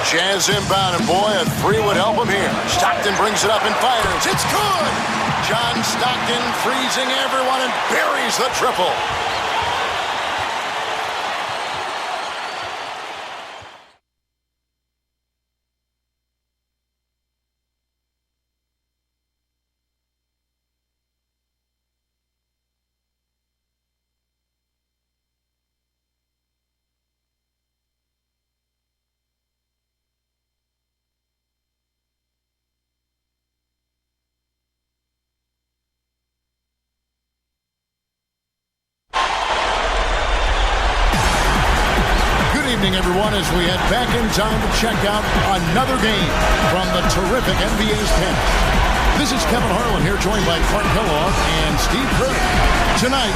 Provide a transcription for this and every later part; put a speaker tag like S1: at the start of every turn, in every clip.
S1: Jazz inbound, and boy, a three would help him here. Stockton brings it up and fires. It's good! John Stockton freezing everyone and buries the triple. Everyone, as we head back in time to check out another game from the terrific NBA's pen. This is Kevin Harlan here, joined by Clark Kellogg and Steve Kerr. Tonight,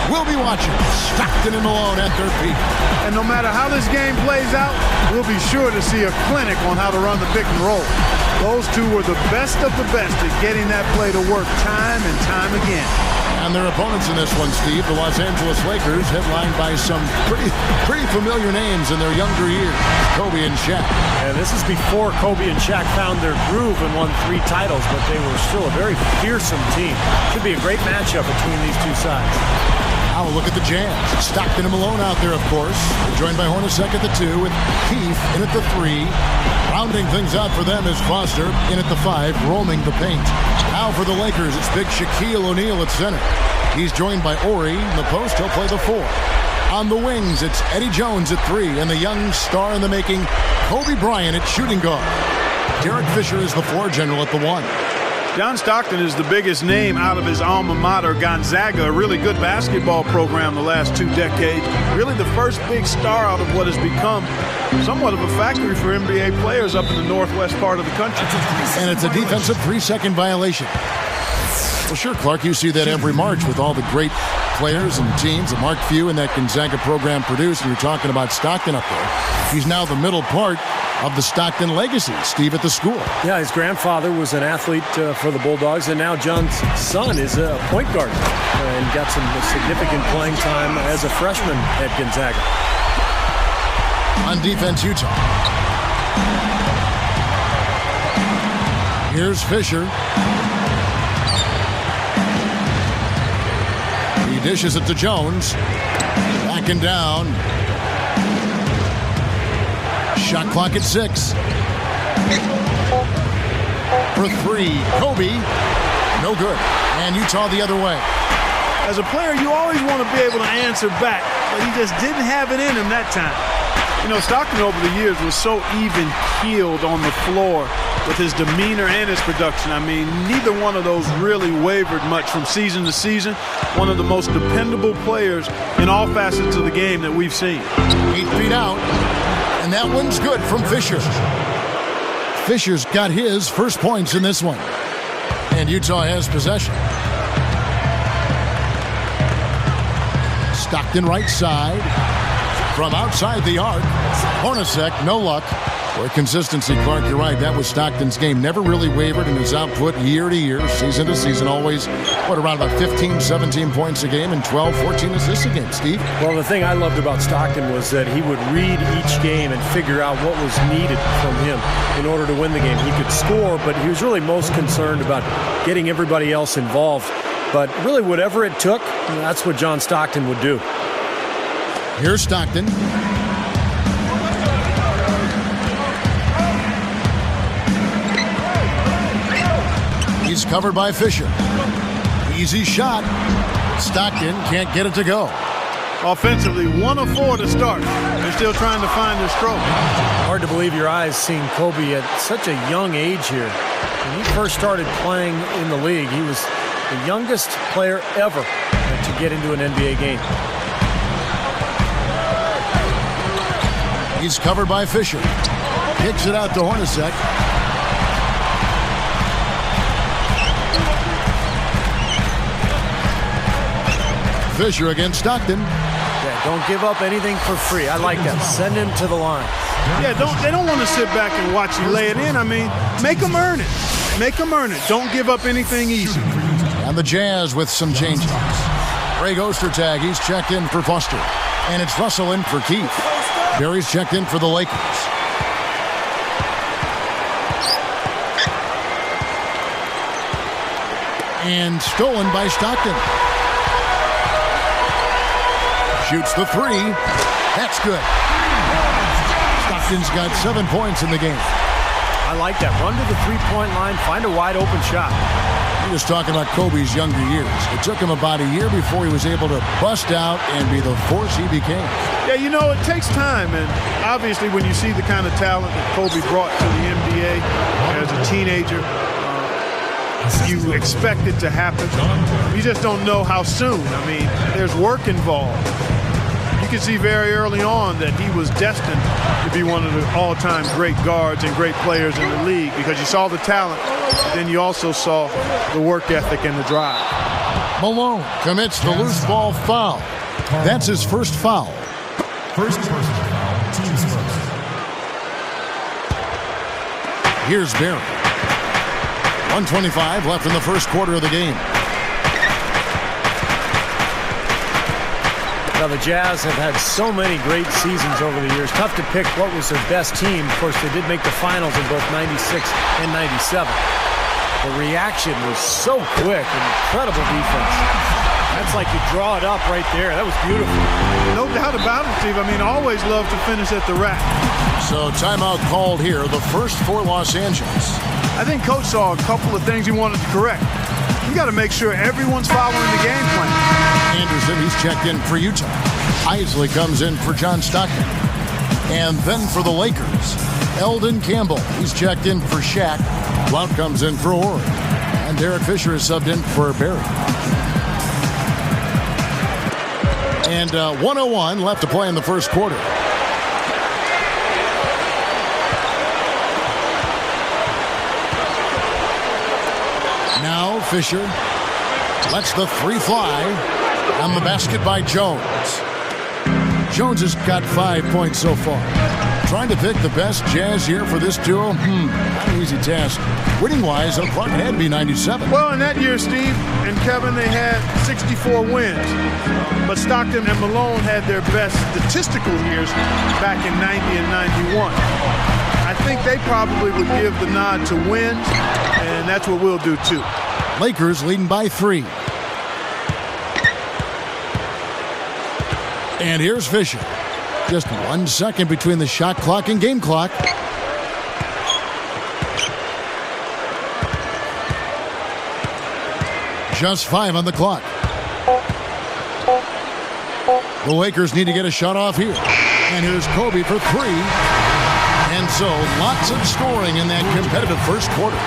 S1: we'll be watching Stockton and Malone at their peak.
S2: And no matter how this game plays out, we'll be sure to see a clinic on how to run the pick and roll. Those two were the best of the best at getting that play to work time and time again.
S1: And their opponents in this one, Steve, the Los Angeles Lakers, headlined by some pretty familiar names in their younger years, Kobe and Shaq.
S3: And this is before Kobe and Shaq found their groove and won 3 titles, but they were still a very fearsome team. Should be a great matchup between these two sides.
S1: Now look at the Jazz. Stockton and Malone out there, of course. They're joined by Hornacek at the 2 with Keith in at the 3. Rounding things out for them is Foster in at the 5, roaming the paint. Now for the Lakers, it's big Shaquille O'Neal at center. He's joined by Ori in the post. He'll play the 4. On the wings, it's Eddie Jones at 3, and the young star in the making, Kobe Bryant at shooting guard. Derek Fisher is the floor general at the 1.
S2: John Stockton is the biggest name out of his alma mater, Gonzaga, a really good basketball program the last 2 decades. Really the first big star out of what has become somewhat of a factory for NBA players up in the northwest part of the country.
S1: And it's a defensive 3-second violation. Well, sure, Clark, you see that every March with all the great players and teams that Mark Few and that Gonzaga program produced, and you're talking about Stockton up there. He's now the middle part of the Stockton legacy, Steve, at the school.
S3: Yeah, his grandfather was an athlete for the Bulldogs, and now John's son is a point guard and got some significant playing time as a freshman at Gonzaga.
S1: On defense, Utah. Here's Fisher. He dishes it to Jones. Backing down. Shot clock at 6. For 3, Kobe. No good. And Utah the other way.
S2: As a player, you always want to be able to answer back, but he just didn't have it in him that time. You know, Stockton over the years was so even-keeled on the floor with his demeanor and his production. I mean, neither one of those really wavered much from season to season. One of the most dependable players in all facets of the game that we've seen.
S1: 8 feet out. And that one's good from Fisher. Fisher's got his first points in this one. And Utah has possession. Stockton right side. From outside the arc. Hornacek, no luck. Boy, consistency, Clark, you're right. That was Stockton's game. Never really wavered in his output year to year, season to season. Always, around about 15, 17 points a game and 12, 14 assists a game, Steve?
S3: Well, the thing I loved about Stockton was that he would read each game and figure out what was needed from him in order to win the game. He could score, but he was really most concerned about getting everybody else involved. But really, whatever it took, that's what John Stockton would do.
S1: Here's Stockton. He's covered by Fisher. Easy shot. Stockton can't get it to go.
S2: Offensively, 1 of 4 to start. They're still trying to find their stroke.
S3: Hard to believe your eyes seeing Kobe at such a young age here. When he first started playing in the league, he was the youngest player ever to get into an NBA game.
S1: He's covered by Fisher. Kicks it out to Hornacek. Fisher against Stockton.
S3: Yeah, don't give up anything for free. I like that. Send him to the line.
S2: Yeah, they don't want to sit back and watch you lay it in. I mean, make them earn it. Make them earn it. Don't give up anything easy.
S1: And the Jazz with some changes. Greg Ostertag, he's checked in for Foster. And it's Russell in for Keith. Barry's checked in for the Lakers. And stolen by Stockton. Shoots the three. That's good. Stockton's got 7 points in the game.
S3: I like that. Run to the three-point line, find a wide-open shot.
S1: He was talking about Kobe's younger years. It took him about a year before he was able to bust out and be the force he became.
S2: Yeah, you know, it takes time. And obviously when you see the kind of talent that Kobe brought to the NBA as a teenager, you expect it to happen. You just don't know how soon. I mean, there's work involved. You can see very early on that he was destined to be one of the all-time great guards and great players in the league because you saw the talent, then you also saw the work ethic and the drive.
S1: Malone commits the loose ball foul. That's his first foul.
S4: First personal foul, team's first.
S1: Here's Barry. 1:25 left in the first quarter of the game.
S3: Now, the Jazz have had so many great seasons over the years. Tough to pick what was their best team. Of course, they did make the finals in both 96 and 97. The reaction was so quick and incredible defense. That's like you draw it up right there. That was beautiful.
S2: No doubt about it, Steve. I mean, always love to finish at the rack.
S1: So timeout called here, the first for Los Angeles.
S2: I think Coach saw a couple of things he wanted to correct. You got to make sure everyone's following the game plan.
S1: Anderson, he's checked in for Utah. Isley comes in for John Stockton. And then for the Lakers, Eldon Campbell, he's checked in for Shaq. Blount comes in for Horry. And Derek Fisher is subbed in for Barry. And 1:01 left to play in the first quarter. Now Fisher lets the three fly on the basket by Jones. Jones has got 5 points so far. Trying to pick the best Jazz year for this duo? Not an easy task. Winning-wise, the clock had to be 97.
S2: Well, in that year, Steve and Kevin, they had 64 wins. But Stockton and Malone had their best statistical years back in 90 and 91. I think they probably would give the nod to wins, and that's what we'll do too.
S1: Lakers leading by 3. And here's Fisher. Just 1 second between the shot clock and game clock. Just 5 on the clock. The Lakers need to get a shot off here. And here's Kobe for 3. And so lots of scoring in that competitive first quarter.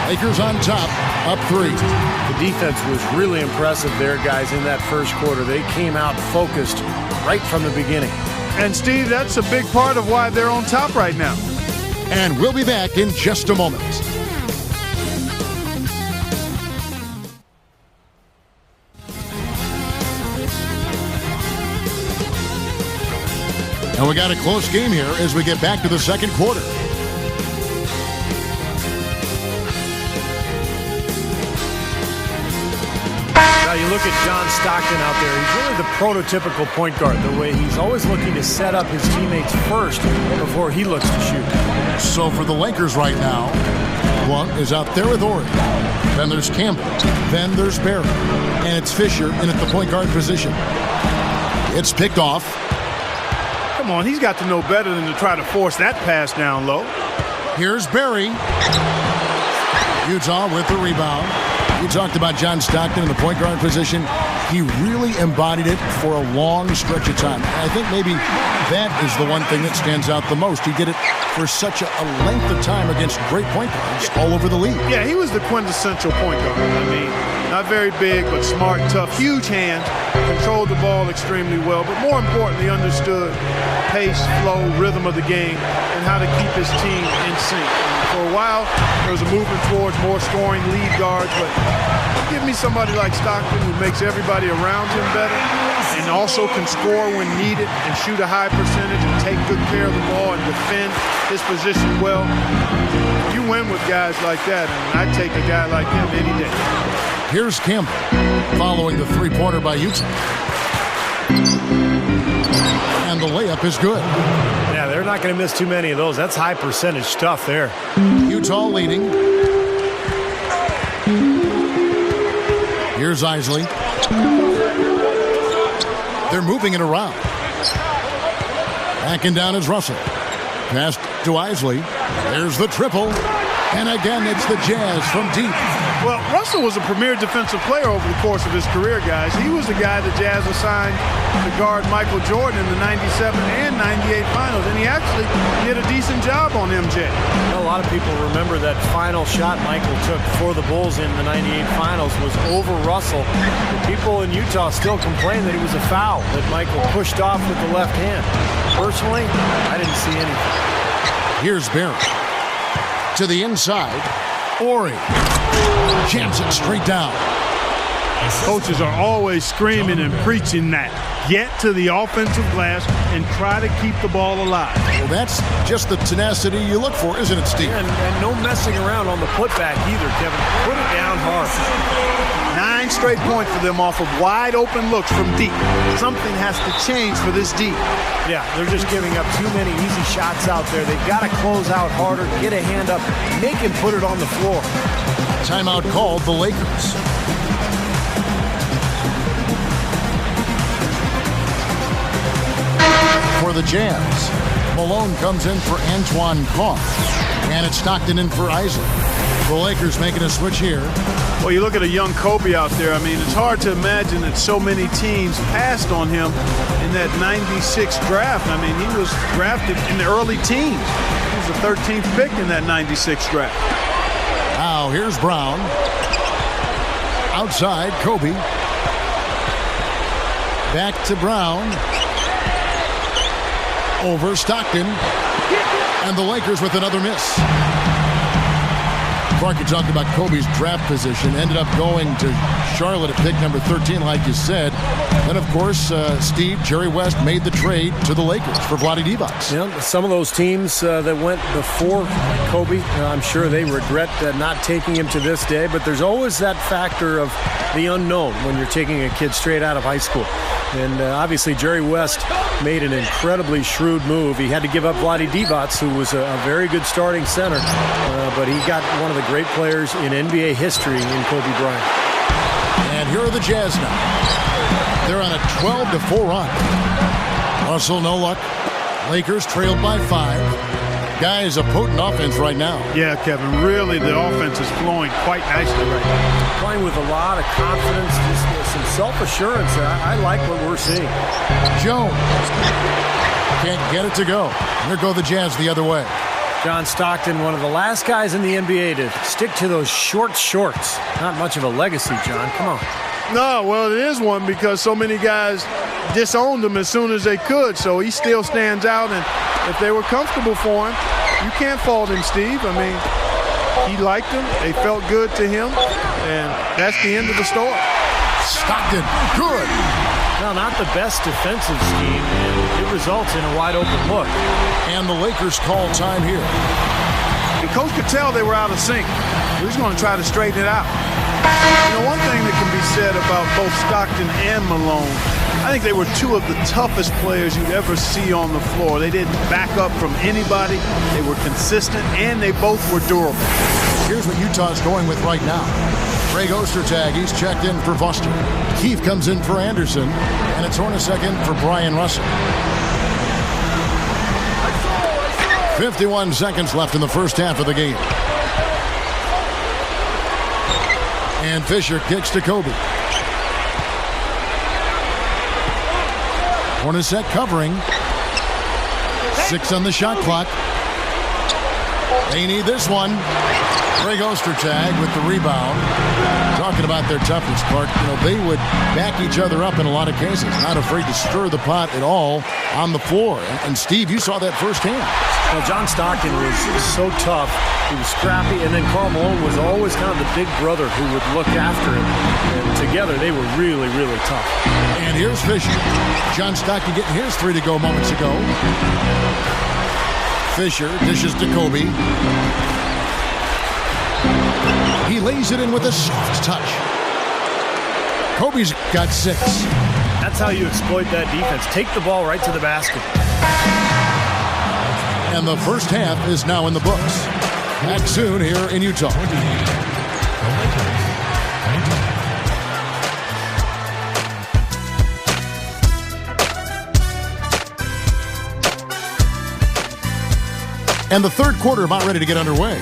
S1: Lakers on top, up 3.
S3: The defense was really impressive there, guys, in that first quarter. They came out focused right from the beginning.
S2: And, Steve, that's a big part of why they're on top right now.
S1: And we'll be back in just a moment. And we got a close game here as we get back to the second quarter.
S3: Now you look at John Stockton out there. He's really the prototypical point guard, the way he's always looking to set up his teammates first before he looks to shoot.
S1: So for the Lakers right now, Blount is out there with Horry. Then there's Campbell. Then there's Barry. And it's Fisher in at the point guard position. It's picked off.
S2: Come on, he's got to know better than to try to force that pass down low.
S1: Here's Barry. Utah with the rebound. You talked about John Stockton in the point guard position. He really embodied it for a long stretch of time. I think maybe that is the one thing that stands out the most. He did it for such a length of time against great point guards all over the league.
S2: Yeah, he was the quintessential point guard. I mean, not very big, but smart, tough, huge hands, controlled the ball extremely well, but more importantly, understood pace, flow, rhythm of the game, and how to keep his team in sync. For a while, there was a movement towards more scoring lead guards, but give me somebody like Stockton who makes everybody around him better and also can score when needed and shoot a high percentage and take good care of the ball and defend his position well. You win with guys like that, and I'd take a guy like him any day.
S1: Here's Campbell following the three-pointer by Utah. And the layup is good.
S3: Yeah, they're not going to miss too many of those. That's high percentage stuff there.
S1: Utah leading. Here's Isley. They're moving it around. Backing down is Russell. Pass to Isley. There's the triple. And again, it's the Jazz from deep.
S2: Well, Russell was a premier defensive player over the course of his career, guys. He was the guy the Jazz assigned to guard Michael Jordan in the 97 and 98 finals, and he actually did a decent job on MJ.
S3: A lot of people remember that final shot Michael took for the Bulls in the 98 finals was over Russell. People in Utah still complain that it was a foul that Michael pushed off with the left hand. Personally, I didn't see anything.
S1: Here's Barrett. To the inside. Ori jams it straight down.
S2: Coaches are always screaming and preaching that. Get to the offensive glass and try to keep the ball alive.
S1: Well, that's just the tenacity you look for, isn't it, Steve?
S3: And no messing around on the putback either, Kevin. Put it down hard.
S2: 9 straight points for them off of wide open looks from deep. Something has to change for this deep.
S3: Yeah, they're just giving up too many easy shots out there. They've got to close out harder, get a hand up, make him put it on the floor.
S1: Timeout called the Lakers. For the Jazz, Malone comes in for Antoine Carr. And it's Stockton in for Isley. The Lakers making a switch here.
S2: Well, you look at a young Kobe out there. I mean, it's hard to imagine that so many teams passed on him in that 96 draft. I mean, he was drafted in the early teens. He was the 13th pick in that 96 draft.
S1: Now, here's Brown. Outside, Kobe. Back to Brown. Over Stockton. And the Lakers with another miss. Clark, you talked about Kobe's draft position. Ended up going to Charlotte at pick number 13, like you said. Then, of course, Steve, Jerry West made the trade to the Lakers for Vlade Divac.
S3: Yeah, some of those teams that went before Kobe, I'm sure they regret not taking him to this day. But there's always that factor of the unknown when you're taking a kid straight out of high school. And obviously, Jerry West made an incredibly shrewd move. He had to give up Vlade Divac, who was a very good starting center, but he got one of the great players in NBA history in Kobe Bryant.
S1: And here are the Jazz now. They're on a 12-4 run. Russell, no luck. Lakers trailed by 5. Guys, a potent offense right now.
S2: Yeah, Kevin, really the offense is flowing quite nicely right now.
S3: Playing with a lot of confidence, just some self-assurance. I like what we're seeing.
S1: Jones can't get it to go. Here go the Jazz the other way.
S3: John Stockton, one of the last guys in the NBA to stick to those short shorts. Not much of a legacy, John. Come on.
S2: No, well, it is one because so many guys disowned him as soon as they could, so he still stands out, and if they were comfortable for him, you can't fault him, Steve. I mean, he liked them, they felt good to him, and that's the end of the story.
S1: Stockton, good.
S3: No, not the best defensive scheme, and it results in a wide-open look.
S1: And the Lakers call time here.
S2: The coach could tell they were out of sync. He was going to try to straighten it out. You know, one thing that can be said about both Stockton and Malone, I think they were two of the toughest players you'd ever see on the floor. They didn't back up from anybody. They were consistent, and they both were durable.
S1: Here's what Utah's going with right now. Greg Ostertag, he's checked in for Foster. Keefe comes in for Anderson, and it's Hornacek in for Brian Russell. 51 seconds left in the first half of the game. And Fisher kicks to Kobe. Hornacek covering. 6 on the shot clock. They need this one. Greg Ostertag with the rebound. Talking about their toughness, Clark. You know, they would back each other up in a lot of cases. Not afraid to stir the pot at all on the floor. And Steve, you saw that firsthand.
S3: Well, John Stockton was so tough. He was scrappy, and then Karl Malone was always kind of the big brother who would look after him. And together, they were really, really tough.
S1: And here's Fisher. John Stockton getting his 3 to go moments ago. Fisher dishes to Kobe. He lays it in with a soft touch. Kobe's got 6.
S3: That's how you exploit that defense. Take the ball right to the basket.
S1: And the first half is now in the books. Back soon here in Utah. And the third quarter about ready to get underway.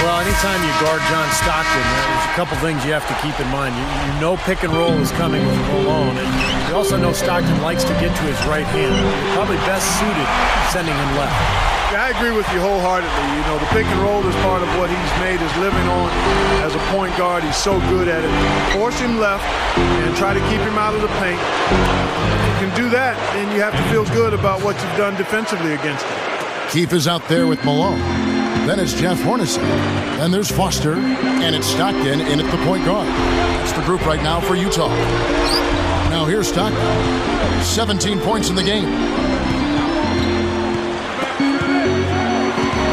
S3: Well, anytime you guard John Stockton, there's a couple things you have to keep in mind. You know pick and roll is coming with Malone, and you also know Stockton likes to get to his right hand. You're probably best suited sending him left.
S2: Yeah, I agree with you wholeheartedly. You know, the pick and roll is part of what he's made his living on as a point guard. He's so good at it. Force him left and try to keep him out of the paint. If you can do that, then you have to feel good about what you've done defensively against him.
S1: Keefe is out there with Malone. Then it's Jeff Hornacek. Then there's Foster. And it's Stockton in at the point guard. That's the group right now for Utah. Now here's Stockton. 17 points in the game.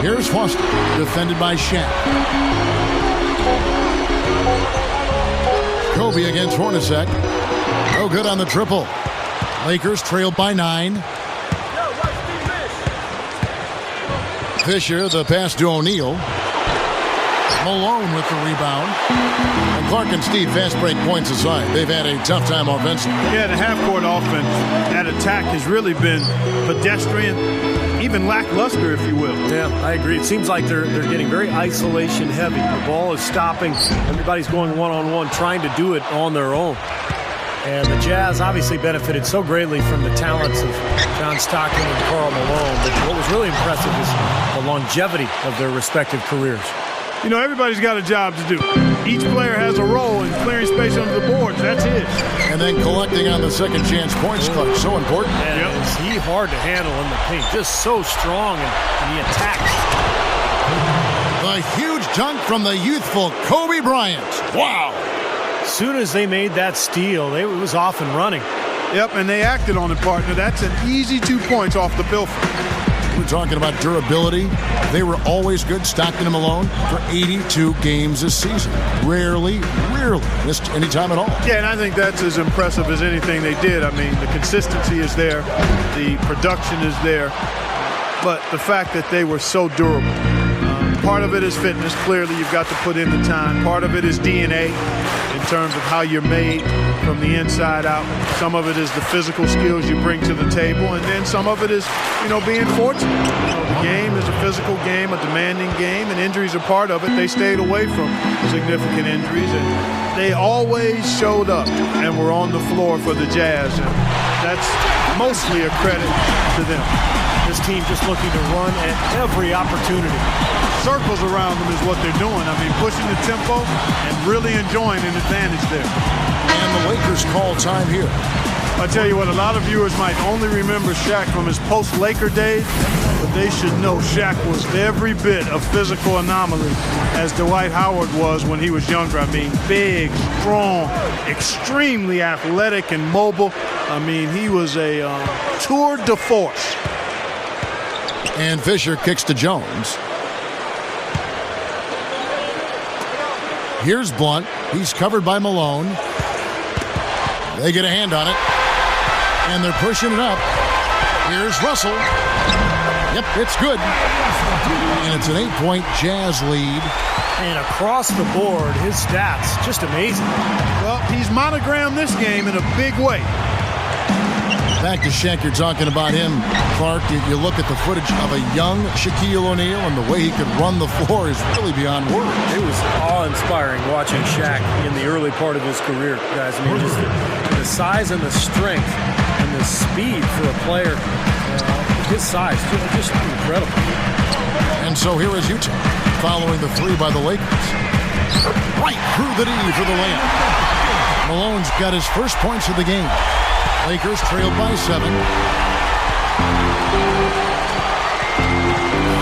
S1: Here's Foster. Defended by Shaq. Kobe against Hornacek. No good on the triple. Lakers trailed by 9. Fisher, the pass to O'Neal. Malone with the rebound. And Clark and Steve, fast break points aside. They've had a tough time offensively.
S2: Yeah, the half-court offense, that attack has really been pedestrian, even lackluster, if you will.
S3: Yeah, I agree. It seems like they're getting very isolation heavy. The ball is stopping. Everybody's going one-on-one, trying to do it on their own. And the Jazz obviously benefited so greatly from the talents of John Stockton and Karl Malone. But what was really impressive is the longevity of their respective careers.
S2: You know, everybody's got a job to do. Each player has a role in clearing space under the boards. That's his.
S1: And then collecting on the second chance points clutch. So important.
S3: And is he hard to handle in the paint. Just so strong, and he attacks.
S1: A huge dunk from the youthful Kobe Bryant. Wow.
S3: As soon as they made that steal, it was off and running.
S2: Yep, and they acted on it, partner. That's an easy 2 points off the pilfer.
S1: We're talking about durability. They were always good, Stockton and Malone, for 82 games this season. Rarely missed any time at all.
S2: Yeah, and I think that's as impressive as anything they did. I mean, the consistency is there. The production is there. But the fact that they were so durable. Part of it is fitness. Clearly, you've got to put in the time. Part of it is DNA in terms of how you're made from the inside out. Some of it is the physical skills you bring to the table, and then some of it is, being fortunate. The game is a physical game, a demanding game, and injuries are part of it. They stayed away from significant injuries, and they always showed up and were on the floor for the Jazz, and that's mostly a credit to them.
S3: This team just looking to run at every opportunity.
S2: Circles around them is what they're doing. I mean, pushing the tempo and really enjoying an advantage there.
S1: And the Lakers call time here.
S2: I tell you what, a lot of viewers might only remember Shaq from his post-Laker days, but they should know Shaq was every bit a physical anomaly as Dwight Howard was when he was younger. I mean, big, strong, extremely athletic and mobile. I mean, he was a tour de force.
S1: And Fisher kicks to Jones. Here's Blunt. He's covered by Malone. They get a hand on it. And they're pushing it up. Here's Russell. Yep, it's good. And it's an 8-point Jazz lead.
S3: And across the board, his stats, just amazing.
S2: Well, he's monogrammed this game in a big way.
S1: Back to Shaq, you're talking about him, Clark. You look at the footage of a young Shaquille O'Neal, and the way he could run the floor is really beyond words.
S3: It was awe-inspiring watching Shaq in the early part of his career, guys. I mean, just the size and the strength and the speed for a player his size, just incredible.
S1: And so here is Utah, following the three by the Lakers. Right through the D for the layup. Malone's got his first points of the game. Lakers trailed by 7.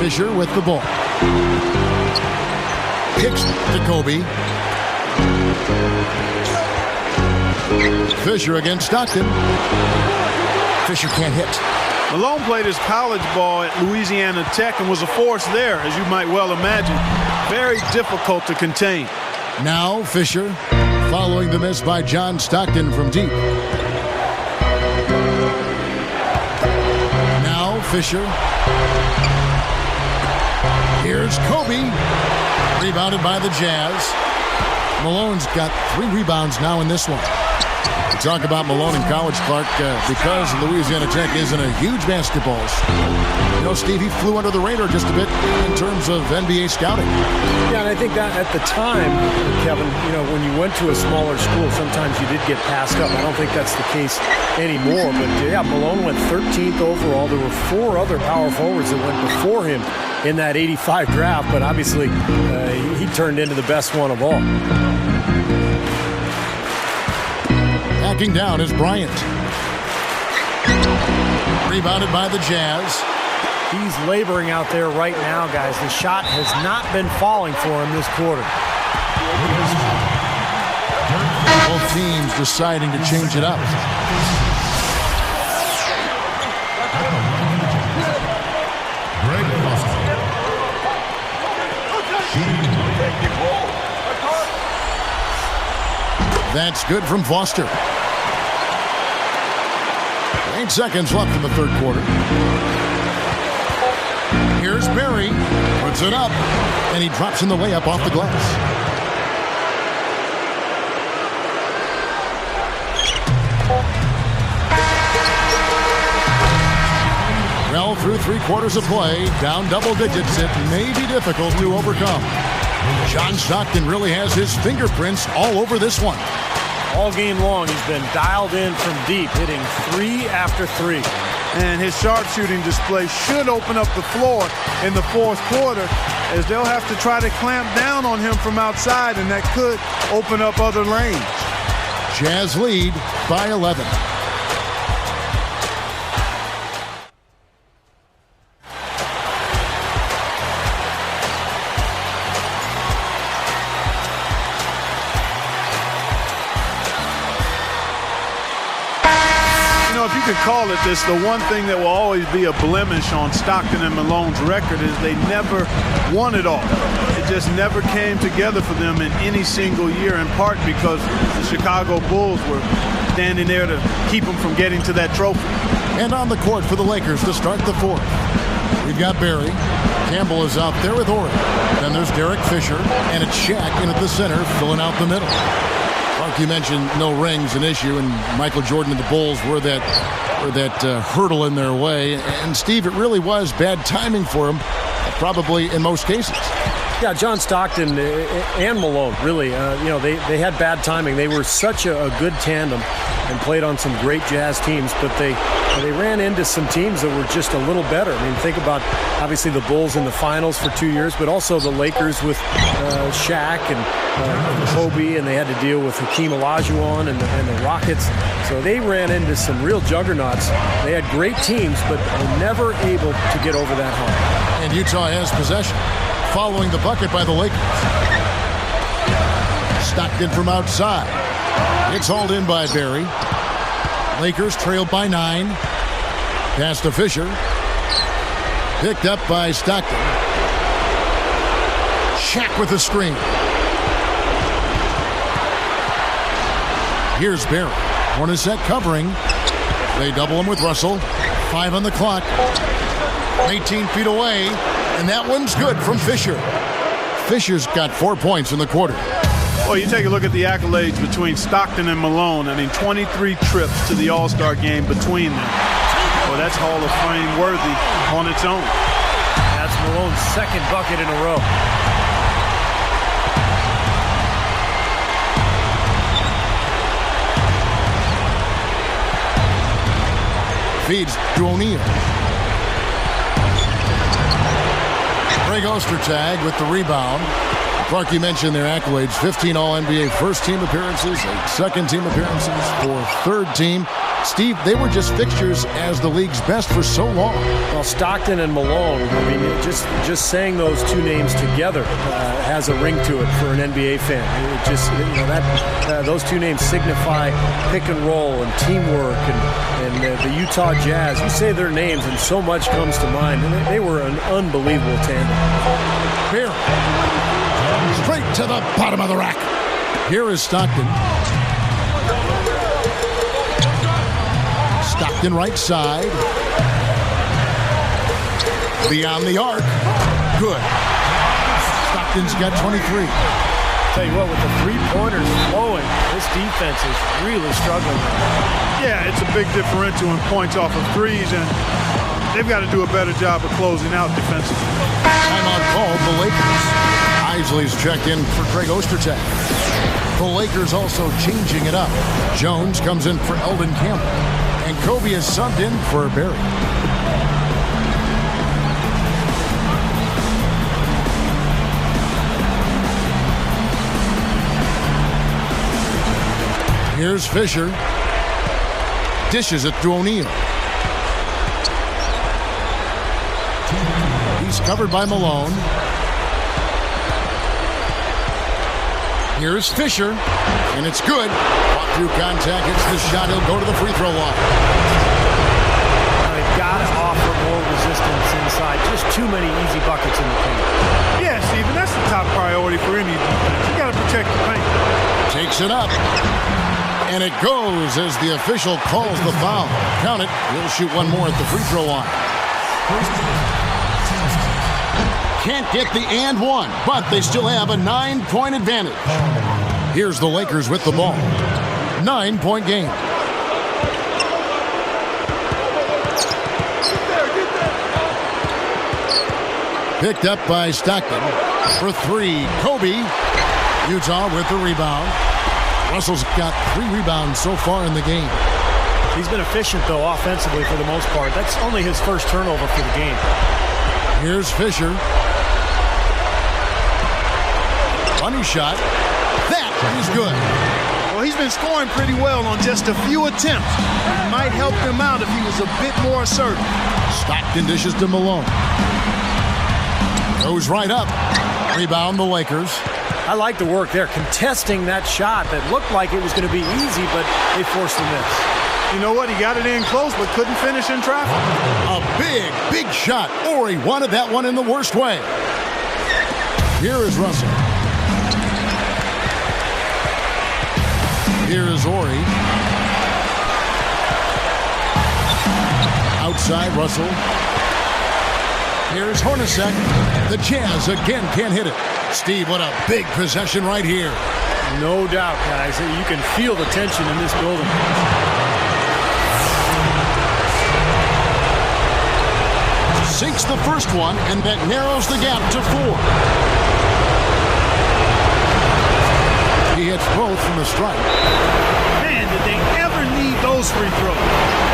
S1: Fisher with the ball. Kicks to Kobe. Fisher against Stockton. Fisher can't hit.
S2: Malone played his college ball at Louisiana Tech and was a force there, as you might well imagine. Very difficult to contain.
S1: Now Fisher, following the miss by John Stockton from deep. Fisher. Here's Kobe. Rebounded by the Jazz. Malone's got 3 rebounds now in this one. We talk about Malone in college, Clark, because Louisiana Tech isn't a huge basketball school. You know, Steve, he flew under the radar just a bit in terms of NBA scouting.
S3: Yeah, and I think that at the time, Kevin, you know, when you went to a smaller school, sometimes you did get passed up. I don't think that's the case anymore. But, yeah, Malone went 13th overall. There were 4 other power forwards that went before him in that 85 draft, but obviously he turned into the best one of all.
S1: Backing down is Bryant. Rebounded by the Jazz.
S3: He's laboring out there right now, guys. The shot has not been falling for him this quarter.
S1: Both teams deciding to change it up. That's good from Foster. 8 seconds left in the third quarter. Here's Berry. Puts it up. And he drops in the layup off the glass. Well, through 3 quarters of play, down double digits, it may be difficult to overcome. John Stockton really has his fingerprints all over this one.
S3: All game long, he's been dialed in from deep, hitting 3 after 3.
S2: And his sharpshooting display should open up the floor in the fourth quarter, as they'll have to try to clamp down on him from outside, and that could open up other lanes.
S1: Jazz lead by 11.
S2: If you could call it this, the one thing that will always be a blemish on Stockton and Malone's record is they never won it all. It just never came together for them in any single year, in part because the Chicago Bulls were standing there to keep them from getting to that trophy.
S1: And on the court for the Lakers to start the fourth. We've got Barry. Campbell is out there with Horry. Then there's Derek Fisher, and it's Shaq in at the center, filling out the middle. Like you mentioned, no rings an issue, and Michael Jordan and the Bulls were that hurdle in their way. And Steve, it really was bad timing for him, probably in most cases.
S3: Yeah, John Stockton and Malone, really, they had bad timing. They were such a good tandem and played on some great Jazz teams, but they ran into some teams that were just a little better. I mean, think about, obviously, the Bulls in the finals for 2 years, but also the Lakers with Shaq and Kobe, and they had to deal with Hakeem Olajuwon and the Rockets. So they ran into some real juggernauts. They had great teams, but were never able to get over that hump.
S1: And Utah has possession, following the bucket by the Lakers. Stockton from outside. It's hauled in by Barry. Lakers trailed by 9. Pass to Fisher. Picked up by Stockton. Shaq with the screen. Here's Barry. Hornacek covering. They double him with Russell. 5 on the clock. 18 feet away. And that one's good from Fisher. Fisher's got 4 points in the quarter.
S2: Well, you take a look at the accolades between Stockton and Malone. I mean, 23 trips to the All-Star game between them. Well, that's Hall of Fame worthy on its own.
S3: That's Malone's second bucket in a row.
S1: Feeds to O'Neal. Greg Ostertag with the rebound. Clark, you mentioned their accolades. 15 All-NBA first-team appearances, 8 second-team appearances, 4 third-team. Steve, they were just fixtures as the league's best for so long.
S3: Well, Stockton and Malone, I mean, just saying those two names together has a ring to it for an NBA fan. It just, those two names signify pick and roll and teamwork and the Utah Jazz. You say their names and so much comes to mind. And they were an unbelievable tandem.
S1: Here. Straight to the bottom of the rack. Here is Stockton. Stockton right side. Beyond the arc. Good. Stockton's got 23.
S3: Tell you what, with the three-pointers flowing, this defense is really struggling.
S2: Yeah, it's a big differential in points off of threes, and they've got to do a better job of closing out defensively.
S1: Timeout called the Lakers. Isley's checked in for Greg Ostertag. The Lakers also changing it up. Jones comes in for Eldon Campbell, and Kobe is subbed in for Barry. Here's Fisher. Dishes it to O'Neal. He's covered by Malone. Here's Fisher, and it's good. Fought through contact, hits the shot. He'll go to the free throw line.
S3: They've got to offer more resistance inside. Just too many easy buckets in the paint.
S2: Yeah, Steven, that's the top priority for any defense. You got to protect the paint.
S1: Takes it up. And it goes as the official calls the foul. Count it. He'll shoot one more at the free throw line. Can't get the and one, but they still have a 9-point advantage. Here's the Lakers with the ball. 9-point game. Picked up by Stockton. For three, Kobe. Utah with the rebound. Russell's got 3 rebounds so far in the game.
S3: He's been efficient, though, offensively for the most part. That's only his first turnover for the game.
S1: Here's Fisher. Funny shot. That is good.
S2: Well, he's been scoring pretty well on just a few attempts. It might help him out if he was a bit more assertive.
S1: Stockton dishes to Malone. Goes right up. Rebound the Lakers.
S3: I like the work there, contesting that shot that looked like it was going to be easy, but they forced the miss.
S2: You know what? He got it in close, but couldn't finish in traffic.
S1: A big shot. Ori wanted that one in the worst way. Here is Russell. Here is Ori. Outside Russell. Here's Hornacek. The Jazz again can't hit it. Steve, what a big possession right here.
S3: No doubt, guys. You can feel the tension in this building.
S1: Sinks the first one, and that narrows the gap to 4. He hits both from the strike.
S2: Man, did they ever need those free throws.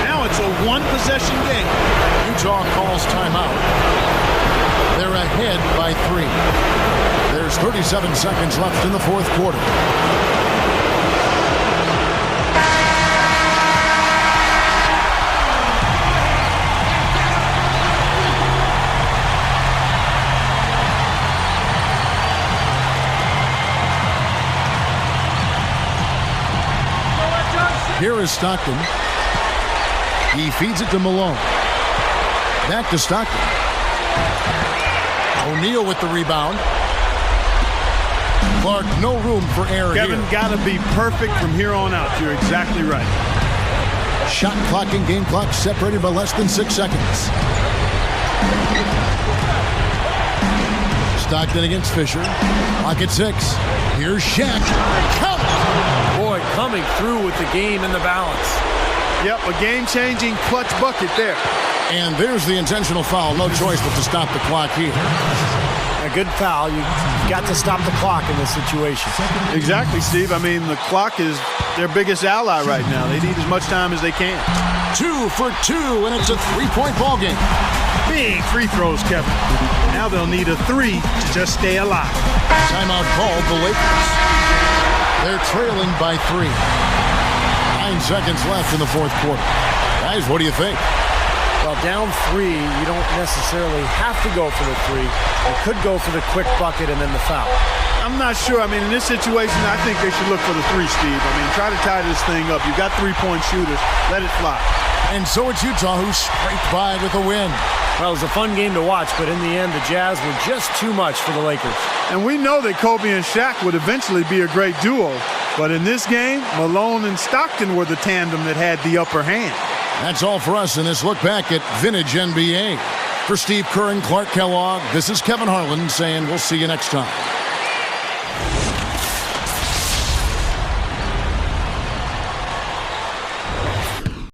S2: Now it's a one-possession game.
S1: Utah calls timeout. They're ahead by 3. There's 37 seconds left in the fourth quarter. Here is Stockton. He feeds it to Malone. Back to Stockton. O'Neal with the rebound. Clark, no room for error
S2: Kevin,
S1: here.
S2: got to be perfect from here on out. You're exactly right.
S1: Shot clock and game clock separated by less than 6 seconds. Stockton against Fisher. Clock at 6. Here's Shaq. Count it!
S3: Boy, coming through with the game and the balance.
S2: Yep, a game-changing clutch bucket there.
S1: And there's the intentional foul. No choice but to stop the clock here.
S3: A good foul. You got to stop the clock in this situation.
S2: Exactly, Steve. I mean, the clock is their biggest ally right now. They need as much time as they can.
S1: 2 for 2, and it's a 3-point ball game.
S2: Big free throws, Kevin. Now they'll need a 3 to just stay alive.
S1: Timeout called the Lakers. They're trailing by 3. 9 seconds left in the fourth quarter. Guys, what do you think?
S3: Well, down 3, you don't necessarily have to go for the 3. You could go for the quick bucket and then the foul.
S2: I'm not sure. I mean, in this situation, I think they should look for the 3, Steve. I mean, try to tie this thing up. You've got 3-point shooters. Let it fly.
S1: And so it's Utah who scraped by with a win.
S3: Well, it was a fun game to watch, but in the end, the Jazz were just too much for the Lakers.
S2: And we know that Kobe and Shaq would eventually be a great duo. But in this game, Malone and Stockton were the tandem that had the upper hand.
S1: That's all for us in this look back at Vintage NBA. For Steve Kerr and Clark Kellogg, this is Kevin Harlan saying we'll see you next time.